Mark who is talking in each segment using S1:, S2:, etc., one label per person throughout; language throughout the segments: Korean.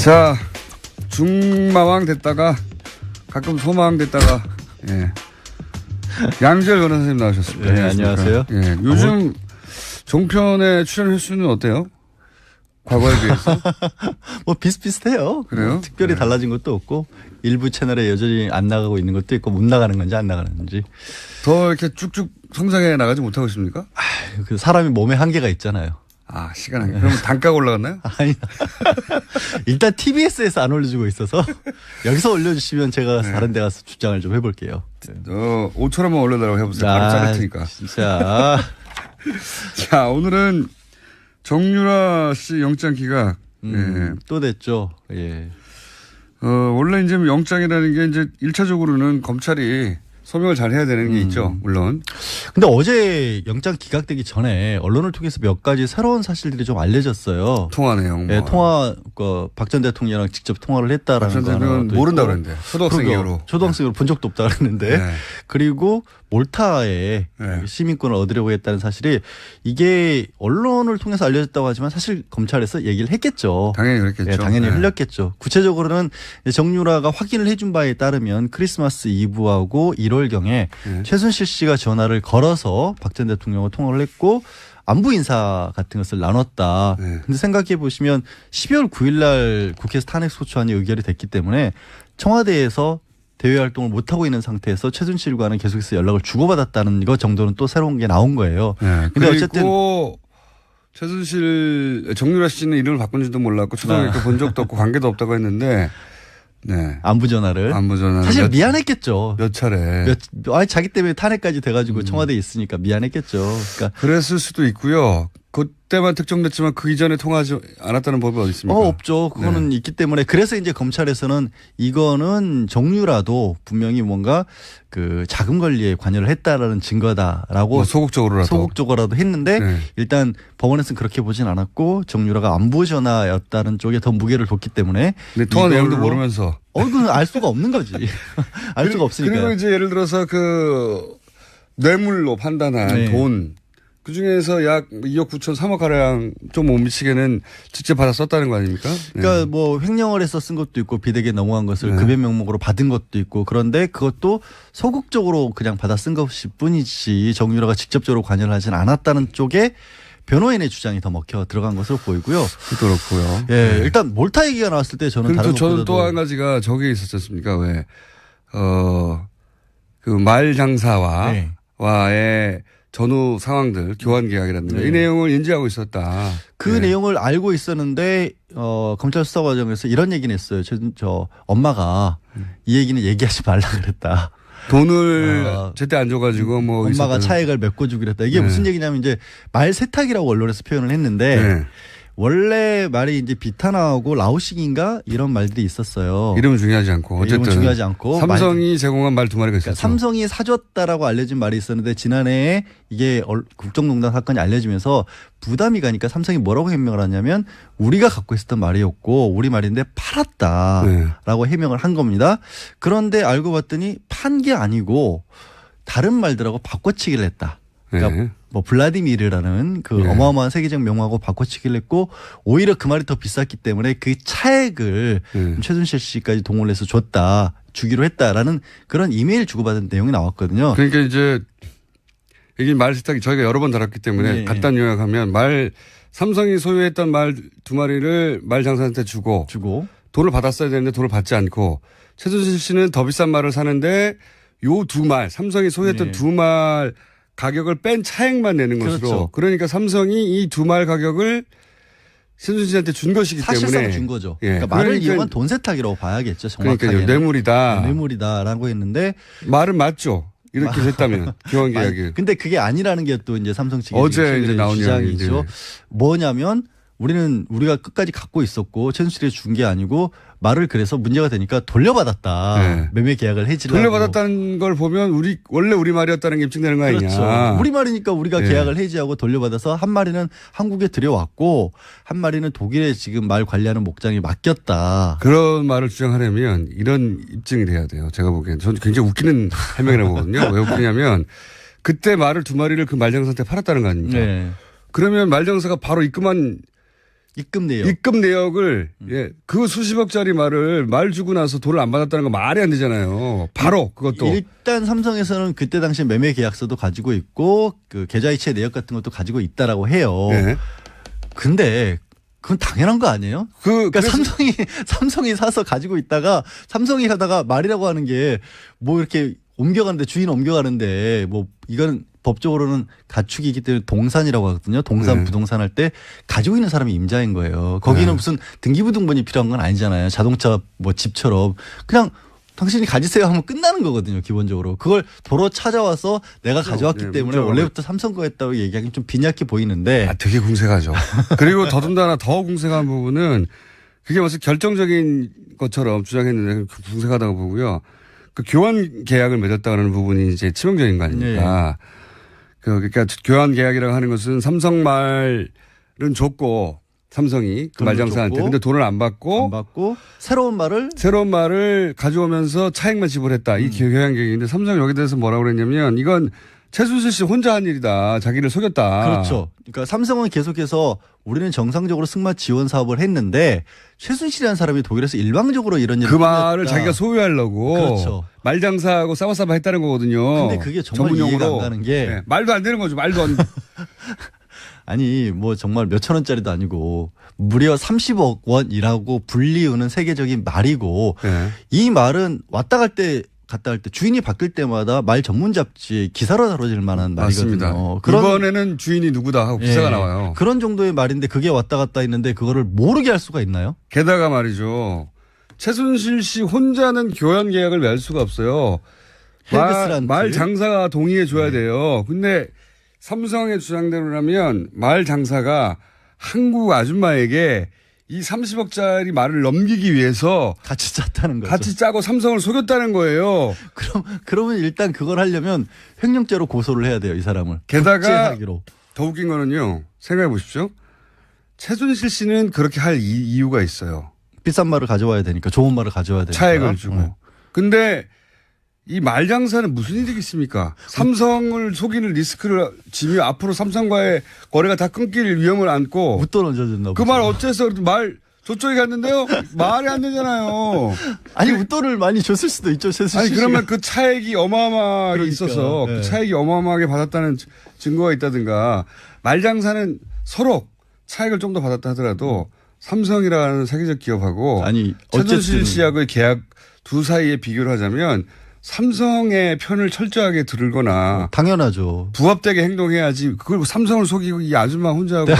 S1: 자, 중마왕 됐다가 가끔 소마왕 됐다가 예. 양지열 변호사님 나오셨습니다.
S2: 네, 안녕하세요.
S1: 예, 요즘 종편의 출연 횟수는 어때요? 과거에 비해서?
S2: 뭐 비슷비슷해요.
S1: 그래요?
S2: 특별히
S1: 네.
S2: 달라진 것도 없고 일부 채널에 여전히 안 나가고 있는 것도 있고 못 나가는 건지 안 나가는 건지.
S1: 더 이렇게 쭉쭉 성장해 나가지 못하고 있습니까?
S2: 그 사람이 몸에 한계가 있잖아요.
S1: 아, 시간 한계. 그럼 단가가 올라갔나요?
S2: 아니, 일단 TBS에서 안 올려주고 있어서 여기서 올려주시면 제가 다른 데 가서 주장을 좀 해볼게요.
S1: 5천원만 올려달라고 해보세요. 바로 자를 테니까.
S2: 진짜.
S1: 자, 오늘은 정유라 씨 영장 기각. 예.
S2: 또 됐죠. 예.
S1: 원래 이제 영장이라는 게 이제 1차적으로는 검찰이 소명을 잘 해야 되는 게 있죠. 물론.
S2: 근데 어제 영장 기각되기 전에 언론을 통해서 몇 가지 새로운 사실들이 좀 알려졌어요.
S1: 통화 내용.
S2: 네, 박 전 대통령이랑 직접 통화를 했다라는 거.
S1: 박 전 대통령은 모른다 그랬는데. 초등학생으로.
S2: 초등학생으로 본 적도 없다 그랬는데.
S1: 네.
S2: 그리고 몰타에
S1: 네.
S2: 시민권을 얻으려고 했다는 사실이 이게 언론을 통해서 알려졌다고 하지만 사실 검찰에서 얘기를 했겠죠.
S1: 당연히 그랬겠죠.
S2: 네, 당연히
S1: 네.
S2: 흘렸겠죠. 구체적으로는 정유라가 확인을 해준 바에 따르면 크리스마스 이브하고 1월경에
S1: 네.
S2: 최순실 씨가 전화를 걸어서 박 전 대통령과 통화를 했고 안부 인사 같은 것을 나눴다.
S1: 네.
S2: 근데 생각해 보시면 12월 9일 날 국회에서 탄핵소추안이 의결이 됐기 때문에 청와대에서 대외 활동을 못하고 있는 상태에서 최순실과는 계속해서 연락을 주고받았다는 것 정도는 또 새로운 게 나온 거예요.
S1: 네.
S2: 근데
S1: 그리고
S2: 어쨌든
S1: 최순실, 정유라 씨는 이름을 바꾼지도 몰랐고 초등학교 본 적도 없고 관계도 없다고 했는데 네.
S2: 안부 전화를. 사실 미안했겠죠.
S1: 몇 차례.
S2: 자기 때문에 탄핵까지 돼가지고 청와대에 있으니까 미안했겠죠. 그러니까
S1: 그랬을 수도 있고요. 그때만 특정됐지만 그 이전에 통하지 않았다는 법이 어디 있습니까?
S2: 없죠. 그거는 있기 때문에 그래서 이제 검찰에서는 이거는 정유라도 분명히 뭔가 그 자금 관리에 관여를 했다라는 증거다라고
S1: 뭐 소극적으로라도
S2: 했는데
S1: 네.
S2: 일단 법원에서는 그렇게 보진 않았고 정유라가 안부 전화였다는 쪽에 더 무게를 뒀기 때문에.
S1: 근데 통화 내용도 모르면서.
S2: 그건 알 수가 없는 거지. 알 수가 없으니까.
S1: 그리고 이제 예를 들어서 그 뇌물로 판단한 돈. 그 중에서 약 2억 9천 3억 가량 좀 못 미치게는 직접 받아 썼다는 거 아닙니까?
S2: 그러니까 뭐 횡령을 해서 쓴 것도 있고 비대기에 넘어간 것을 급여 명목으로 받은 것도 있고 그런데 그것도 소극적으로 그냥 받아 쓴 것일 뿐이지 정유라가 직접적으로 관여를 하진 않았다는 쪽에 변호인의 주장이 더 먹혀 들어간 것으로 보이고요.
S1: 그렇고요.
S2: 예, 일단 몰타 얘기가 나왔을 때 저는 다른
S1: 저는 또 한 가지가 저게 있었지 않습니까? 왜, 그 말 장사와의 전후 상황들, 교환 계약이라든가 이 내용을 인지하고 있었다.
S2: 그 내용을 알고 있었는데, 검찰 수사 과정에서 이런 얘기는 했어요. 저 엄마가 이 얘기는 얘기하지 말라 그랬다.
S1: 돈을 제때 안 줘가지고 뭐.
S2: 엄마가 차액을 메꿔주기로 했다. 이게 무슨 얘기냐면 이제 말 세탁이라고 언론에서 표현을 했는데 원래 말이 이제 비타나하고 라오식인가 이런 말들이 있었어요.
S1: 이름은 중요하지 않고 어쨌든
S2: 이름은 중요하지 않고
S1: 삼성이 제공한 말 두 마리가 있었죠.
S2: 그러니까 삼성이 사줬다라고 알려진 말이 있었는데 지난해에 이게 국정농단 사건이 알려지면서 부담이 가니까 삼성이 뭐라고 해명을 하냐면 우리가 갖고 있었던 말이었고 우리 말인데 팔았다라고 해명을 한 겁니다. 그런데 알고 봤더니 판 게 아니고 다른 말들하고 바꿔치기를 했다. 그러니까 뭐 블라디미르라는 그 어마어마한 세계적 명화하고 바꿔치기를 했고 오히려 그 말이 더 비쌌기 때문에 그 차액을 최순실 씨까지 동원을 해서 주기로 했다라는 그런 이메일 주고받은 내용이 나왔거든요.
S1: 그러니까 이제 이게 말 세탁이 저희가 여러 번 다뤘기 때문에 간단 요약하면 삼성이 소유했던 말 두 마리를 말 장사한테 주고 돈을 받았어야 되는데 돈을 받지 않고 최순실 씨는 더 비싼 말을 사는데 요 두 말 삼성이 소유했던 두 말 가격을 뺀 차액만 내는 것으로. 그러니까 삼성이 이 두 말 가격을 최순실 씨한테 준 것이기 때문에.
S2: 사실상 준 거죠. 그러니까 말을 이용한 돈 세탁이라고 봐야겠죠. 정확하게.
S1: 뇌물이다.
S2: 뇌물이다라고 했는데.
S1: 말은 맞죠. 이렇게 했다면 교환 계약이.
S2: 근데 그게 아니라는 게 또 이제 삼성 측의
S1: 어제 이제 나온
S2: 주장이죠. 뭐냐면 우리가 끝까지 갖고 있었고 최순실이 준 게 아니고 말을 그래서 문제가 되니까 돌려받았다. 매매 계약을 해지려고.
S1: 돌려받았다는 걸 보면 원래 우리 말이었다는 게 입증되는 거 아니냐.
S2: 그렇죠. 우리 말이니까 우리가 계약을 해지하고 돌려받아서 한 마리는 한국에 들여왔고 한 마리는 독일에 지금 말 관리하는 목장에 맡겼다.
S1: 그런 말을 주장하려면 이런 입증이 돼야 돼요. 제가 보기엔. 저는 굉장히 웃기는 해명이라고 보거든요. 왜 웃기냐면 그때 말을 두 마리를 그 말장사한테 팔았다는 거 아닙니까? 그러면 말장사가 바로 입금한
S2: 입금
S1: 내역을 예, 그 수십억짜리 말 주고 나서 돈을 안 받았다는 거 말이 안 되잖아요. 바로 그것도.
S2: 일단 삼성에서는 그때 당시 매매 계약서도 가지고 있고 그 계좌이체 내역 같은 것도 가지고 있다라고 해요.
S1: 네.
S2: 근데 그건 당연한 거 아니에요? 그러니까 삼성이 사서 가지고 있다가 삼성이 하다가 말이라고 하는 게 뭐 이렇게 옮겨가는데 주인 옮겨가는데 뭐 이건 법적으로는 가축이기 때문에 동산이라고 하거든요. 동산 부동산 할 때 가지고 있는 사람이 임자인 거예요. 거기는 무슨 등기부등본이 필요한 건 아니잖아요. 자동차 뭐 집처럼 그냥 당신이 가지세요 하면 끝나는 거거든요. 기본적으로. 그걸 도로 찾아와서 내가 가져왔기 때문에 원래부터 삼성 거였다고 얘기하기는 좀 빈약해 보이는데.
S1: 되게 궁색하죠. 그리고 더군다나 더 궁색한 부분은 그게 무슨 결정적인 것처럼 주장했는데 궁색하다고 보고요. 그 교환 계약을 맺었다는 부분이 이제 치명적인 거 아닙니까? 네. 그러니까 교환 계약이라고 하는 것은 삼성 말은 줬고 삼성이 그 말장사한테 근데 돈을 안 받고 새로운 말을 가져오면서 차액만 지불했다. 이 교환 계약인데 삼성이 여기에 대해서 뭐라고 그랬냐면 이건 최순실 씨 혼자 한 일이다. 자기를 속였다.
S2: 그렇죠. 그러니까 삼성은 계속해서 우리는 정상적으로 승마 지원 사업을 했는데 최순실이라는 사람이 독일에서 일방적으로 이런 일을
S1: 그 말을 자기가 소유하려고
S2: 그렇죠.
S1: 말장사하고 싸바싸바 했다는 거거든요.
S2: 근데 그게 정말 이해가 안 가는 게
S1: 네. 말도 안 되는 거죠. 말도 안
S2: 아니 뭐 정말 몇천 원짜리도 아니고 무려 30억 원이라고 불리우는 세계적인 말이고
S1: 네.
S2: 이 말은 왔다 갔다 할 때 주인이 바뀔 때마다 말 전문 잡지에 기사로 다뤄질 만한
S1: 맞습니다.
S2: 말이거든요.
S1: 이번에는 주인이 누구다 하고 기사가 나와요.
S2: 그런 정도의 말인데 그게 왔다 갔다 했는데 그거를 모르게 할 수가 있나요?
S1: 게다가 말이죠. 최순실 씨 혼자는 교환 계약을 맺을 수가 없어요. 말 장사가 동의해 줘야 돼요. 근데 삼성의 주장대로라면 말 장사가 한국 아줌마에게 이 30억짜리 말을 넘기기 위해서
S2: 같이 짰다는 거죠.
S1: 같이 짜고 삼성을 속였다는 거예요.
S2: 그러면 일단 그걸 하려면 횡령죄로 고소를 해야 돼요, 이 사람을.
S1: 게다가 더 웃긴 거는요. 생각해 보십시오. 최순실 씨는 그렇게 할 이유가 있어요.
S2: 비싼 말을 가져와야 되니까, 좋은 말을 가져와야 되니까.
S1: 차액을 주고. 근데 이 말장사는 무슨 일이겠습니까? 삼성을 속이는 리스크를 지며 앞으로 삼성과의 거래가 다 끊길 위험을 안고.
S2: 웃돈 얹어준다.
S1: 그 말 어째서 저쪽에 갔는데요? 말이 안 되잖아요.
S2: 아니, 웃돈을 많이 줬을 수도 있죠, 최순실
S1: 아니, 그러면 그 차액이 어마어마하게 있어서
S2: 네.
S1: 그 차액이 어마어마하게 받았다는 증거가 있다든가 말장사는 서로 차액을 좀 더 받았다 하더라도 삼성이라는 세계적 기업하고 최순실 씨하고의 계약 두 사이에 비교를 하자면 삼성의 편을 철저하게 들거나
S2: 당연하죠.
S1: 부합되게 행동해야지. 그걸 삼성을 속이고 이 아줌마 혼자 하고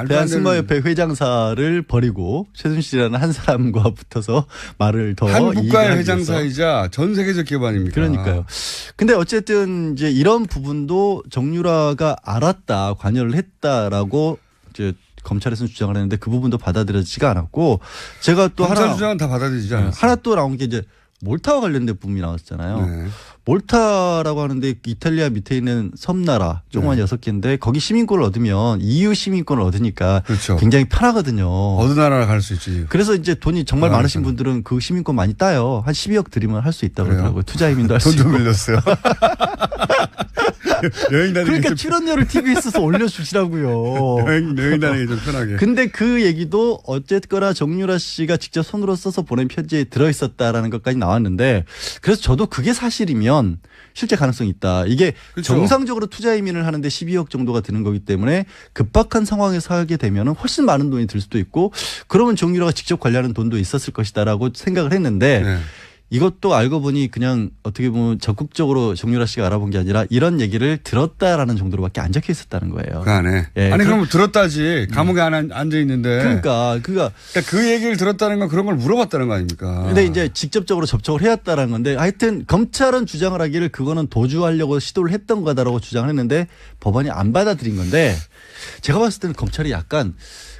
S2: 대한승마협회 회장사를 버리고 최순실이라는 한 사람과 붙어서 말을 더
S1: 한 국가의 회장사이자 전 세계적 기업 아닙니까?
S2: 그러니까요. 근데 어쨌든 이제 이런 부분도 정유라가 알았다, 관여를 했다라고 이제 검찰에서는 주장을 했는데 그 부분도 받아들여지지가 않았고 제가 또
S1: 검찰 주장은 다 받아들이지 않았어요.
S2: 하나 또 나온 게 이제 몰타와 관련된 부분이 나왔잖아요.
S1: 네.
S2: 몰타라고 하는데 이탈리아 밑에 있는 섬나라 조그만 6개인데 거기 시민권을 얻으면 EU 시민권을 얻으니까
S1: 그렇죠.
S2: 굉장히 편하거든요.
S1: 어느 나라나 갈 수 있지.
S2: 그래서 이제 돈이 정말 많으신 분들은 그 시민권 많이 따요. 한 12억 들이면 할 수 있다고 그러더라고요. 투자 이민도 할 수 있고.
S1: 돈도 빌렸어요. 여행 다니기
S2: 그러니까 출연료를 TV에 써서 올려주시라고요.
S1: 여행 다니기 좀 편하게.
S2: 근데 그 얘기도 어쨌거나 정유라 씨가 직접 손으로 써서 보낸 편지에 들어있었다라는 것까지 나왔는데 그래서 저도 그게 사실이면 실제 가능성이 있다. 이게 그렇죠. 정상적으로 투자 이민을 하는데 12억 정도가 드는 거기 때문에 급박한 상황에서 하게 되면 훨씬 많은 돈이 들 수도 있고 그러면 정유라가 직접 관리하는 돈도 있었을 것이다라고 생각을 했는데 네. 이것도 알고 보니 그냥 어떻게 보면 적극적으로 정유라 씨가 알아본 게 아니라 이런 얘기를 들었다라는 정도로밖에 안 적혀 있었다는 거예요.
S1: 그 안에. 예, 아니 그럼 들었다지. 감옥에 앉아 있는데.
S2: 그러니까
S1: 그 얘기를 들었다는 건 그런 걸 물어봤다는 거 아닙니까?
S2: 근데 이제 직접적으로 접촉을 해왔다라는 건데 하여튼 검찰은 주장을 하기를 그거는 도주하려고 시도를 했던 거다라고 주장을 했는데 법원이 안 받아들인 건데 제가 봤을 때는 검찰이 약간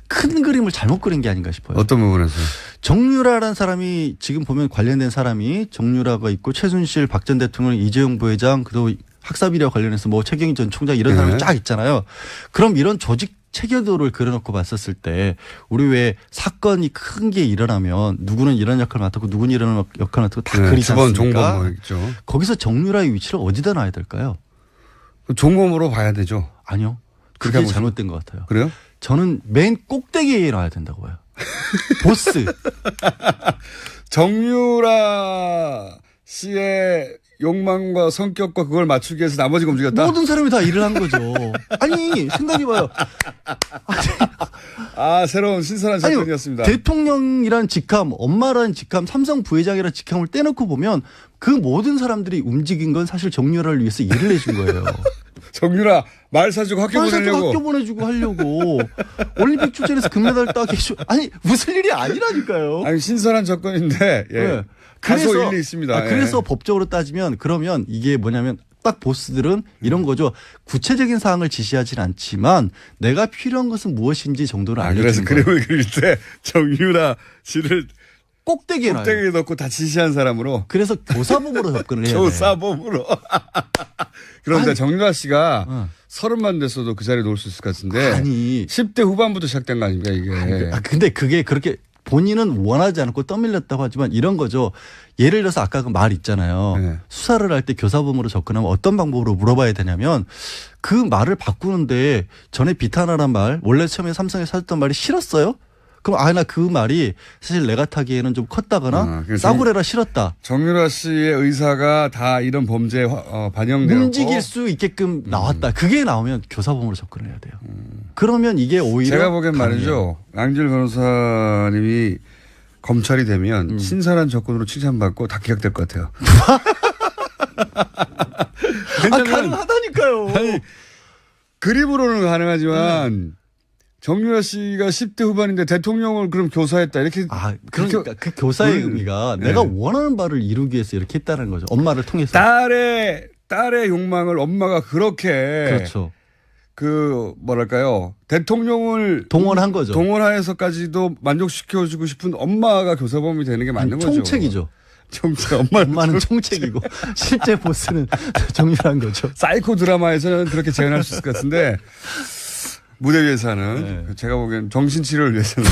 S2: 큰 그림을 잘못 그린 게 아닌가 싶어요.
S1: 어떤 부분에서?
S2: 정유라라는 사람이 지금 보면 관련된 사람이 정유라가 있고 최순실, 박 전 대통령, 이재용 부회장 그리고 학사비리와 관련해서 뭐 최경희 전 총장 이런 사람이 쫙 있잖아요. 그럼 이런 조직 체계도를 그려놓고 봤었을 때 우리 왜 사건이 큰 게 일어나면 누구는 이런 역할을 맡았고 누구는 이런 역할을 맡았고 다 그리지 않습니까?
S1: 종범 있죠.
S2: 거기서 정유라의 위치를 어디다 놔야 될까요?
S1: 종범으로 봐야 되죠.
S2: 아니요. 그게 잘못된 것 같아요.
S1: 그래요?
S2: 저는 맨 꼭대기에 놔야 된다고 봐요. 보스.
S1: 정유라 씨의 욕망과 성격과 그걸 맞추기 위해서 나머지가 움직였다?
S2: 모든 사람이 다 일을 한 거죠. 아니, 생각해봐요.
S1: 새로운 신선한 접근이었습니다.
S2: 대통령이란 직함, 엄마라는 직함, 삼성 부회장이라는 직함을 떼놓고 보면 그 모든 사람들이 움직인 건 사실 정유라를 위해서 일을 해준 거예요.
S1: 정유라 말 사주고 학교 보내려고.
S2: 학교 보내주고 하려고. 올림픽 출전해서 금메달 따게 해줘. 아니, 무슨 일이 아니라니까요.
S1: 아니, 신선한 접근인데, 예. 네. 다소 일리 있습니다.
S2: 그래서 법적으로 따지면 그러면 이게 뭐냐면 딱 보스들은 이런 거죠. 구체적인 사항을 지시하진 않지만 내가 필요한 것은 무엇인지 정도는 알려주는
S1: 거예요. 그래서 그림을 그릴 때 정유라 씨를
S2: 꼭대기에
S1: 넣고 다 지시한 사람으로.
S2: 그래서 교사범으로 접근을 해야 돼요.
S1: 교사범으로. 그런데 정유라 씨가 30만 됐어도 그 자리에 놓을 수 있을 것 같은데.
S2: 아니.
S1: 10대 후반부터 시작된 거 아닙니까 이게.
S2: 근데 그게 그렇게 본인은 원하지 않고 떠밀렸다고 하지만 이런 거죠. 예를 들어서 아까 그 말 있잖아요. 네. 수사를 할 때 교사범으로 접근하면 어떤 방법으로 물어봐야 되냐면 그 말을 바꾸는데 전에 비탄하란 말 원래 처음에 삼성에 사줬던 말이 싫었어요? 그럼 나 그 말이 사실 내가 타기에는 좀 컸다거나 싸구려라 싫었다.
S1: 정유라 씨의 의사가 다 이런 범죄에 반영되고
S2: 움직일 수 있게끔 나왔다. 그게 나오면 교사범으로 접근을 해야 돼요. 그러면 이게 오히려
S1: 제가 보기엔 말이죠. 양질 변호사님이 검찰이 되면 신선한 접근으로 칭찬받고 다 기각될 것 같아요.
S2: 가능하다니까요.
S1: 아니, 그림으로는 가능하지만 정유라 씨가 10대 후반인데 대통령을 그럼 교사했다 이렇게.
S2: 그러니까 그 교사의 의미가 내가 원하는 바를 이루기 위해서 이렇게 했다는 거죠. 엄마를 통해서.
S1: 딸의 욕망을 엄마가 그렇게.
S2: 그렇죠.
S1: 대통령을
S2: 동원한 거죠.
S1: 동원하여서까지도 만족시켜주고 싶은 엄마가 교사범이 되는 게 맞는 거죠.
S2: 총책이죠. 엄마는 총책이고 실제 보스는 정유라인 거죠.
S1: 사이코 드라마에서는 그렇게 재현할 수 있을 것 같은데 무대 위에서는 제가 보기엔 정신치료를 위해서는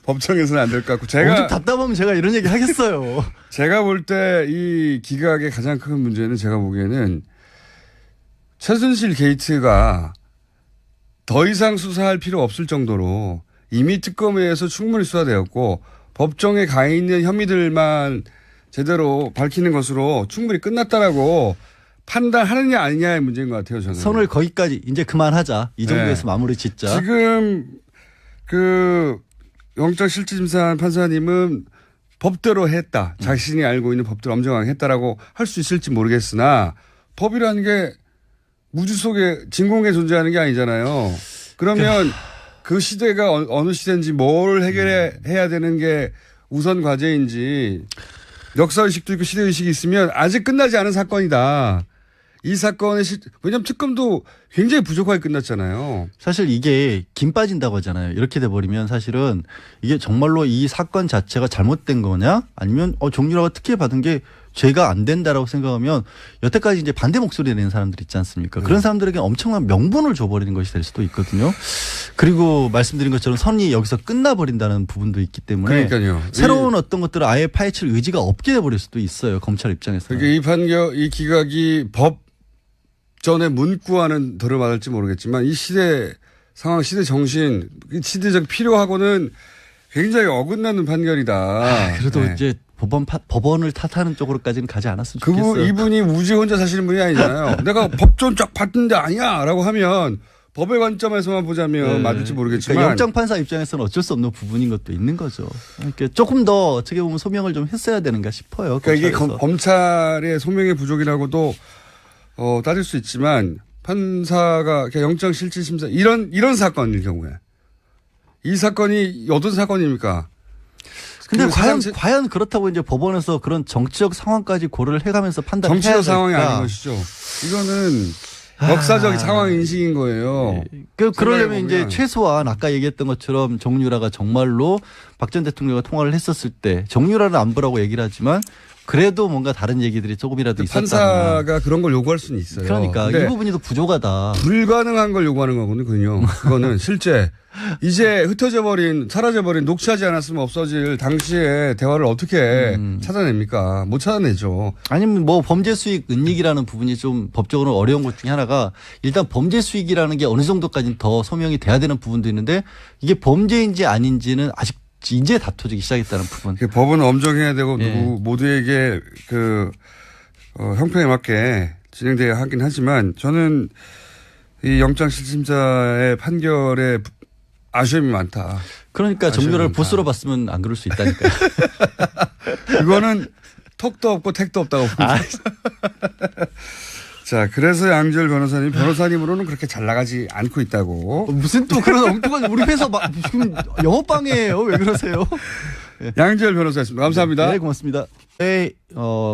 S1: 법정에서는 안 될 것 같고
S2: 좀 답답하면 제가 이런 얘기 하겠어요.
S1: 제가 볼 때 이 기각의 가장 큰 문제는 제가 보기에는 최순실 게이트가 더 이상 수사할 필요 없을 정도로 이미 특검에서 충분히 수사되었고 법정에 가 있는 혐의들만 제대로 밝히는 것으로 충분히 끝났다라고 판단하느냐 아니냐의 문제인 것 같아요. 저는.
S2: 선을 거기까지 이제 그만하자. 이 정도에서 마무리 짓자.
S1: 지금 영장실질심사한 판사님은 법대로 했다. 자신이 알고 있는 법대로 엄정하게 했다라고 할 수 있을지 모르겠으나 법이라는 게 무주 속에 진공에 존재하는 게 아니잖아요. 그러면 그 시대가 어느 시대인지 뭘 해결해야 되는 게 우선 과제인지 역사의식도 있고 시대의식이 있으면 아직 끝나지 않은 사건이다. 이 사건의 왜냐하면 특검도 굉장히 부족하게 끝났잖아요.
S2: 사실 이게 김 빠진다고 하잖아요. 이렇게 돼버리면 사실은 이게 정말로 이 사건 자체가 잘못된 거냐 아니면 정유라가 특혜 받은 게 죄가 안 된다라고 생각하면 여태까지 이제 반대 목소리 내는 사람들 있지 않습니까? 그런 사람들에게 엄청난 명분을 줘버리는 것이 될 수도 있거든요. 그리고 말씀드린 것처럼 선이 여기서 끝나버린다는 부분도 있기 때문에
S1: 그러니까요.
S2: 새로운 어떤 것들을 아예 파헤칠 의지가 없게 돼버릴 수도 있어요. 검찰 입장에서.
S1: 그러니까 이 기각이 법전의 문구와는 들어맞을지 모르겠지만 이 시대 상황, 시대 정신, 시대적 필요하고는 굉장히 어긋나는 판결이다.
S2: 그래도 이제 법원을 탓하는 쪽으로까지는 가지 않았으면 좋겠어요.
S1: 이분이 우지 혼자 사시는 분이 아니잖아요. 내가 법전 쫙 봤는데 아니야 라고 하면 법의 관점에서만 보자면 맞을지 모르겠지만.
S2: 그러니까 영장판사 입장에서는 어쩔 수 없는 부분인 것도 있는 거죠. 그러니까 조금 더 어떻게 보면 소명을 좀 했어야 되는가 싶어요.
S1: 그러니까 이게 검찰의 소명의 부족이라고도 따질 수 있지만 판사가 영장실질심사 이런 사건일 경우에 이 사건이 어떤 사건입니까?
S2: 근데 과연 그렇다고 이제 법원에서 그런 정치적 상황까지 고려를 해가면서 판단해야 될까?
S1: 정치적 상황이 아닌 것이죠. 이거는 역사적 상황 인식인 거예요.
S2: 그러려면 이제 최소한 아까 얘기했던 것처럼 정유라가 정말로 박 전 대통령과 통화를 했었을 때 정유라는 안보라고 얘기를 하지만 그래도 뭔가 다른 얘기들이 조금이라도 있었다.
S1: 판사가 그런 걸 요구할 수는 있어요.
S2: 그러니까 이 부분이 더 부족하다.
S1: 불가능한 걸 요구하는 거거든요. 그거는 실제 이제 흩어져 버린 사라져 버린 녹취하지 않았으면 없어질 당시의 대화를 어떻게 찾아냅니까? 못 찾아내죠.
S2: 아니면 뭐 범죄 수익 은닉이라는 부분이 좀 법적으로 어려운 것 중에 하나가 일단 범죄 수익이라는 게 어느 정도까지는 더 소명이 돼야 되는 부분도 있는데 이게 범죄인지 아닌지는 아직 이제 다투기 시작했다는 부분.
S1: 법은 엄정해야 되고 누구 모두에게 그 형평에 맞게 진행돼야 하긴 하지만 저는 이 영장실심사의 판결에 아쉬움이 많다.
S2: 그러니까 정유라를 보스로 봤으면 안 그럴 수 있다니까요.
S1: 그거는 턱도 없고 택도 없다고 봅니다. 자, 그래서 양지열 변호사님으로는 그렇게 잘 나가지 않고 있다고.
S2: 무슨 또 그런 엉뚱한 우리 회사 지금 영업방해예요. 왜 그러세요?
S1: 양지열 변호사였습니다. 감사합니다.
S2: 네, 고맙습니다. 네,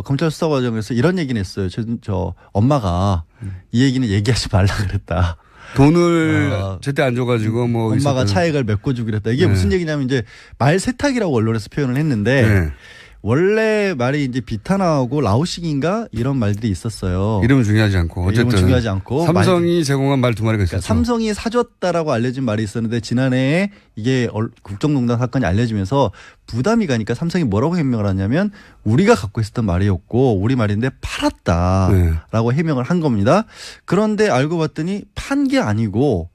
S2: 검찰 수사 과정에서 이런 얘기는 했어요. 저 엄마가 이 얘기는 얘기하지 말라 그랬다.
S1: 돈을 제때 안 줘가지고 뭐
S2: 엄마가 있었던. 차액을 메꿔주기로 했다. 이게 무슨 얘기냐면 이제 말 세탁이라고 언론에서 표현을 했는데 원래 말이 이제 비타나하고 라오식인가 이런 말들이 있었어요.
S1: 이름은 중요하지 않고 어쨌든
S2: 이름은 중요하지 않고
S1: 삼성이 제공한 말 두 마리가 있었죠.
S2: 그러니까 삼성이 사줬다라고 알려진 말이 있었는데 지난해에 이게 국정농단 사건이 알려지면서 부담이 가니까 삼성이 뭐라고 해명을 하냐면 우리가 갖고 있었던 말이었고 우리 말인데 팔았다라고 해명을 한 겁니다. 그런데 알고 봤더니 판 게 아니고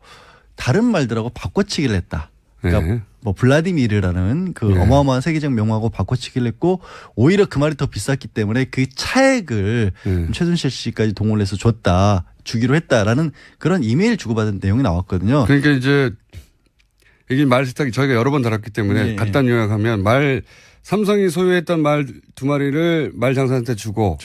S2: 다른 말들하고 바꿔치기를 했다. 그러니까 뭐 블라디미르라는 그 어마어마한 세계적 명하고 바꿔치기를 했고 오히려 그 말이 더 비쌌기 때문에 그 차액을 최순실 씨까지 동원을 해서 주기로 했다라는 그런 이메일 주고받은 내용이 나왔거든요.
S1: 그러니까 이제 이게 말 세탁이 저희가 여러 번 다뤘기 때문에 간단 요약하면 삼성이 소유했던 말 두 마리를 말 장사한테 주고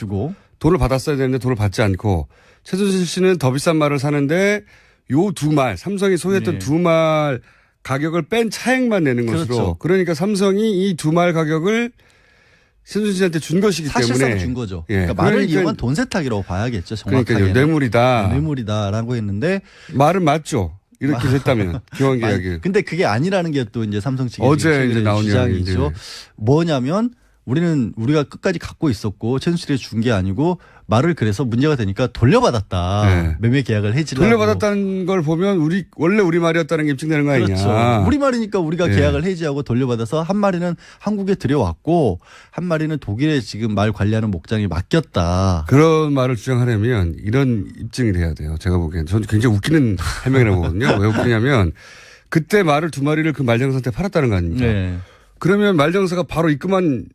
S1: 돈을 받았어야 되는데 돈을 받지 않고 최순실 씨는 더 비싼 말을 사는데 요 두 말 삼성이 소유했던 두 말 가격을 뺀 차액만 내는 것으로.
S2: 그렇죠.
S1: 그러니까 삼성이 이 두 말 가격을 최순실 씨한테 준 것이기
S2: 사실상
S1: 때문에.
S2: 준 거죠. 그러니까 말을 이용한 돈 세탁이라고 봐야겠죠. 정확하게.
S1: 그러니까 뇌물이다.
S2: 뇌물이다라고 했는데.
S1: 말은 맞죠. 이렇게 됐다면 교환 계약이.
S2: 근데 그게 아니라는 게 또 이제 삼성 측의
S1: 어제 이제 나온
S2: 주장이죠. 뭐냐면 우리가 끝까지 갖고 있었고 최순실이 준 게 아니고 말을 그래서 문제가 되니까 돌려받았다. 매매 계약을 해지라고.
S1: 돌려받았다는 걸 보면 원래 우리 말이었다는 게 입증되는 거 아니냐.
S2: 그렇죠. 우리 말이니까 우리가 계약을 해지하고 돌려받아서 한 마리는 한국에 들여왔고 한 마리는 독일에 지금 말 관리하는 목장에 맡겼다.
S1: 그런 말을 주장하려면 이런 입증이 돼야 돼요. 제가 보기엔. 저는 굉장히 웃기는 해명이라고 보거든요. 왜 웃기냐면 그때 말을 두 마리를 그 말장사한테 팔았다는 거 아닙니까? 그러면 말장사가 바로 입금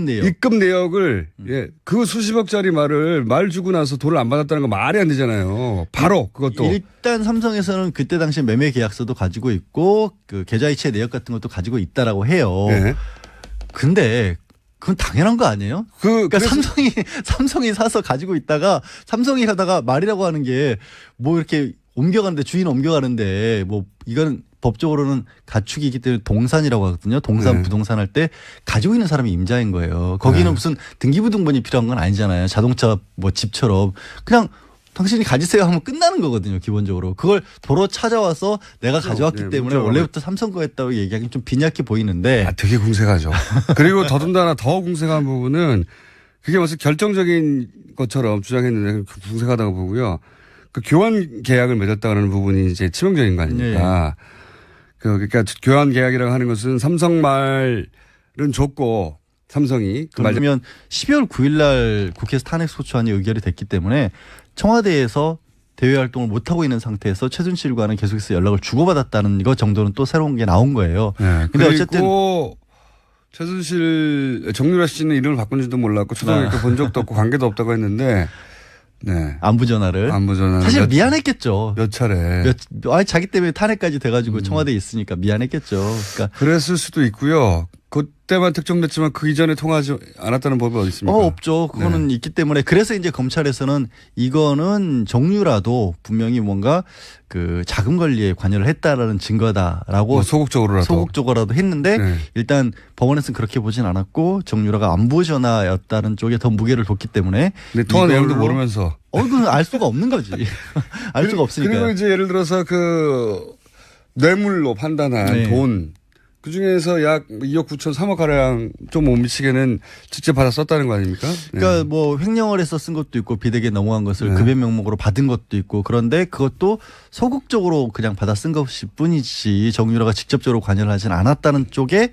S1: 내역을 그 수십억짜리 말 주고 나서 돈을 안 받았다는 거 말이 안 되잖아요. 바로 그것도.
S2: 일단 삼성에서는 그때 당시 매매 계약서도 가지고 있고 그 계좌이체 내역 같은 것도 가지고 있다라고 해요. 근데 그건 당연한 거 아니에요? 그러니까 삼성이 사서 가지고 있다가 삼성이 하다가 말이라고 하는 게 뭐 이렇게 옮겨가는데 주인 옮겨가는데 뭐 이건 법적으로는 가축이기 때문에 동산이라고 하거든요. 부동산 할 때 가지고 있는 사람이 임자인 거예요. 거기는 무슨 등기부등본이 필요한 건 아니잖아요. 자동차 뭐 집처럼 그냥 당신이 가지세요 하면 끝나는 거거든요. 기본적으로. 그걸 도로 찾아와서 내가 가져왔기 때문에 원래부터 삼성 거였다고 얘기하기는 좀 빈약해 보이는데.
S1: 되게 궁색하죠. 그리고 더군다나 더 궁색한 부분은 그게 무슨 결정적인 것처럼 주장했는데 궁색하다고 보고요. 그 교환 계약을 맺었다는 부분이 이제 치명적인 거 아닙니까? 그러니까 교환 계약이라고 하는 것은 삼성 말은 줬고 삼성이
S2: 그러면 12월 9일 날 국회에서 탄핵 소추안이 의결이 됐기 때문에 청와대에서 대외 활동을 못하고 있는 상태에서 최순실과는 계속해서 연락을 주고받았다는 것 정도는 또 새로운 게 나온 거예요.
S1: 근데 어쨌든 최순실 정유라 씨는 이름을 바꾼 줄도 몰랐고 초등학교 본 적도 없고 관계도 없다고 했는데
S2: 안부 전화를. 사실 미안했겠죠.
S1: 몇 차례.
S2: 자기 때문에 탄핵까지 돼가지고 청와대에 있으니까 미안했겠죠. 그러니까
S1: 그랬을 수도 있고요. 그때만 특정됐지만 그 이전에 통하지 않았다는 법이 어디 있습니까?
S2: 없죠. 그거는 있기 때문에 그래서 이제 검찰에서는 이거는 정유라도 분명히 뭔가 그 자금 관리에 관여를 했다라는 증거다라고 소극적으로라도 했는데 일단 법원에서는 그렇게 보진 않았고 정유라가 안부 전화였다는 쪽에 더 무게를 뒀기 때문에.
S1: 근데 통화 내용도 모르면서.
S2: 그건 알 수가 없는 거지. 알 수가 없으니까.
S1: 그리고 이제 예를 들어서 그 뇌물로 판단한 돈. 그중에서 약 2억 9천 3억 가량 좀 못 미치게는 직접 받아 썼다는 거 아닙니까?
S2: 그러니까 뭐 횡령을 해서 쓴 것도 있고 비대기에 넘어간 것을 급여 명목으로 받은 것도 있고 그런데 그것도 소극적으로 그냥 받아 쓴 것일 뿐이지 정유라가 직접적으로 관여를 하진 않았다는 쪽에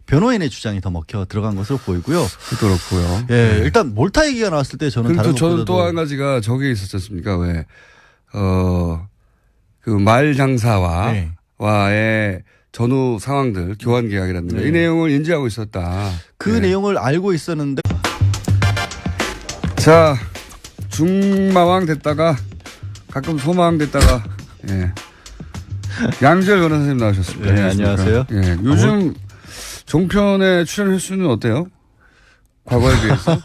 S2: 변호인의 주장이 더 먹혀 들어간 것으로 보이고요.
S1: 그렇고요.
S2: 예, 일단 몰타 얘기가 나왔을 때 저는 다른
S1: 저는 또 한 가지가 저게 있었지 않습니까? 왜, 그 말 장사와 와의 전후 상황들, 교환 계약이라든가 이 내용을 인지하고 있었다.
S2: 그 내용을 알고 있었는데.
S1: 자, 중마왕 됐다가 가끔 소마왕 됐다가 양지열 변호사님 나오셨습니다.
S2: 네, 안녕하세요.
S1: 요즘 종편의 출연 횟수는 어때요? 과거에 비해서?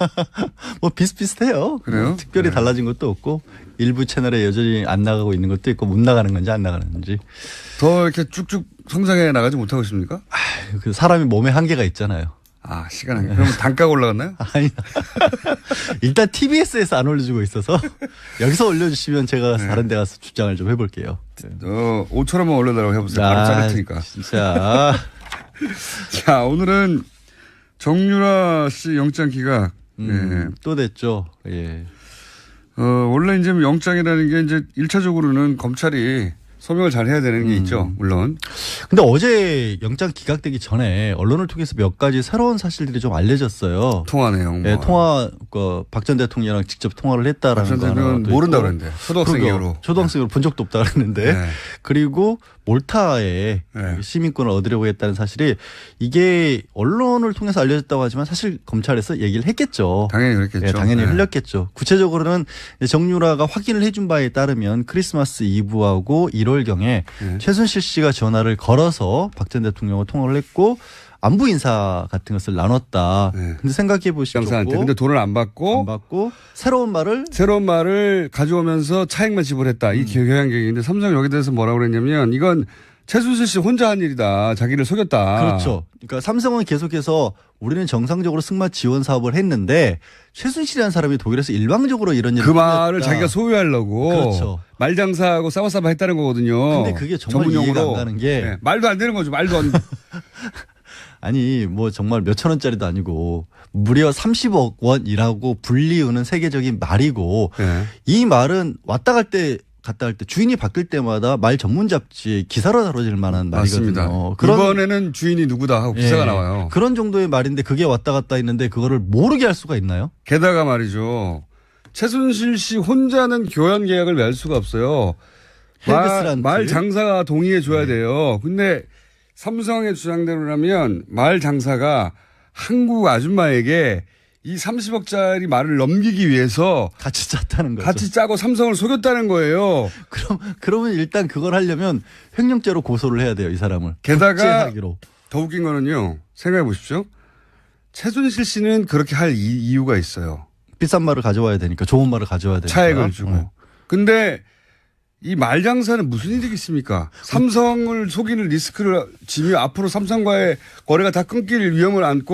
S2: 뭐 비슷비슷해요.
S1: 그래요?
S2: 특별히 달라진 것도 없고 일부 채널에 여전히 안 나가고 있는 것도 있고 못 나가는 건지 안 나가는 건지.
S1: 더 이렇게 쭉쭉 성장해 나가지 못하고 있습니까?
S2: 그 사람이 몸에 한계가 있잖아요.
S1: 아, 시간 한계. 그럼 단가가 올라갔나요?
S2: 아니. 일단 TBS에서 안 올려주고 있어서 여기서 올려주시면 제가 다른 데 가서 주장을 좀 해볼게요.
S1: 5천원만 올려달라고 해보세요. 바로 자를 테니까.
S2: 진짜.
S1: 자, 오늘은 정유라 씨 영장 기각.
S2: 또 됐죠. 예.
S1: 원래 이제 영장이라는 게 이제 1차적으로는 검찰이 소명을 잘 해야 되는 게 있죠. 물론.
S2: 근데 어제 영장 기각되기 전에 언론을 통해서 몇 가지 새로운 사실들이 좀 알려졌어요.
S1: 통화 내용.
S2: 네, 통화, 박 전 대통령이랑 직접 통화를 했다라는 거.
S1: 박 전 대통령은 모른다고 그랬는데. 초등학생으로.
S2: 초등학생으로 본 적도 없다고 그랬는데. 그리고 몰타에 시민권을 얻으려고 했다는 사실이 이게 언론을 통해서 알려졌다고 하지만 사실 검찰에서 얘기를 했겠죠.
S1: 당연히 그랬겠죠.
S2: 당연히 흘렸겠죠. 구체적으로는 정유라가 확인을 해준 바에 따르면 크리스마스 이브하고 1월경에 최순실 씨가 전화를 걸어서 박 전 대통령과 통화를 했고 안부 인사 같은 것을 나눴다. 근데 생각해 보시고.
S1: 근데 돈을 안 받고
S2: 새로운 말을
S1: 가져오면서 차액만 지불했다. 이 교양계획인데 삼성 여기 대해서 뭐라고 그랬냐면 이건 최순실 씨 혼자 한 일이다. 자기를 속였다.
S2: 그렇죠. 그러니까 삼성은 계속해서 우리는 정상적으로 승마 지원 사업을 했는데 최순실이라는 사람이 독일에서 일방적으로 이런 일을
S1: 그 말을 자기가 소유하려고
S2: 그렇죠.
S1: 말 장사하고 싸워싸워 했다는 거거든요.
S2: 근데 그게 정말 이해가 안 가는 게
S1: 말도 안 되는 거죠. 말도 안
S2: 아니 뭐 정말 몇천 원짜리도 아니고 무려 30억 원이라고 불리우는 세계적인 말이고 이 말은 왔다 갈 때 갔다 할 때 주인이 바뀔 때마다 말 전문 잡지에 기사로 다뤄질 만한 말이거든요.
S1: 이번에는 주인이 누구다 하고 기사가 나와요.
S2: 그런 정도의 말인데 그게 왔다 갔다 했는데 그거를 모르게 할 수가 있나요?
S1: 게다가 말이죠. 최순실 씨 혼자는 교환 계약을 맺을 수가 없어요. 말 장사가 동의해 줘야 돼요. 근데 삼성의 주장대로라면 말 장사가 한국 아줌마에게 이 30억짜리 말을 넘기기 위해서
S2: 같이 짰다는 거죠.
S1: 같이 짜고 삼성을 속였다는 거예요.
S2: 그러면 일단 그걸 하려면 횡령죄로 고소를 해야 돼요, 이 사람을.
S1: 게다가 더 웃긴 거는요. 생각해 보십시오. 최순실 씨는 그렇게 할 이유가 있어요.
S2: 비싼 말을 가져와야 되니까, 좋은 말을 가져와야 되니까.
S1: 차액을 주고. 근데 이 말장사는 무슨 일이겠습니까? 삼성을 속이는 리스크를 지며 앞으로 삼성과의 거래가 다 끊길 위험을 안고